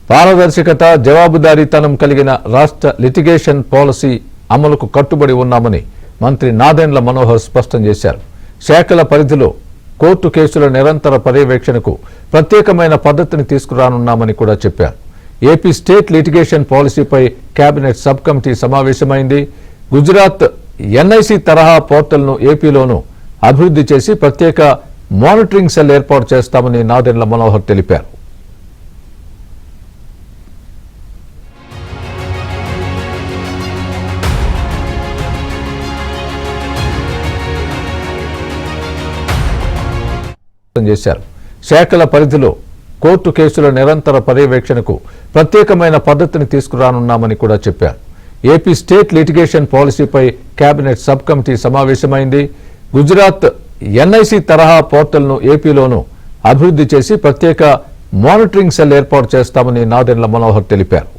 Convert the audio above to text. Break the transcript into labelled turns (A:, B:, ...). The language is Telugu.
A: పారదర్శకత జవాబుదారీతనం కలిగిన రాష్ట్ర లిటిగేషన్ పాలసీ అమలుకు కట్టుబడి ఉన్నామని మంత్రి నాదెండ్ల మనోహర్ స్పష్టం చేశారు. శాఖల పరిధిలో కోర్టు కేసుల నిరంతర పర్యవేక్షణకు ప్రత్యేకమైన పద్ధతిని తీసుకురానున్నామని కూడా చెప్పారు. ఏపీ స్టేట్ లిటిగేషన్ పాలసీపై కేబినెట్ సబ్ కమిటీ సమావేశమైంది. గుజరాత్ ఎన్ఐసి తరహా పోర్టల్ను ఏపీలోనూ అభివృద్ధి చేసి ప్రత్యేక మానిటరింగ్ సెల్ ఏర్పాటు చేస్తామని నాదెండ్ల మనోహర్ తెలిపారు. చేశారు. శాఖల పరిధిలో కోర్టు కేసుల నిరంతర పర్యవేక్షణకు ప్రత్యేకమైన పద్ధతిని తీసుకురానున్నామని కూడా చెప్పారు. ఏపీ స్టేట్ లిటిగేషన్ పాలసీపై కేబినెట్ సబ్ కమిటీ సమావేశమైంది. గుజరాత్ ఎన్ఐసి తరహా పోర్టల్ను ఏపీలోనూ అభివృద్ధి చేసి ప్రత్యేక మానిటరింగ్ సెల్ ఏర్పాటు చేస్తామని నాదెండ్ల మనోహర్ తెలిపారు.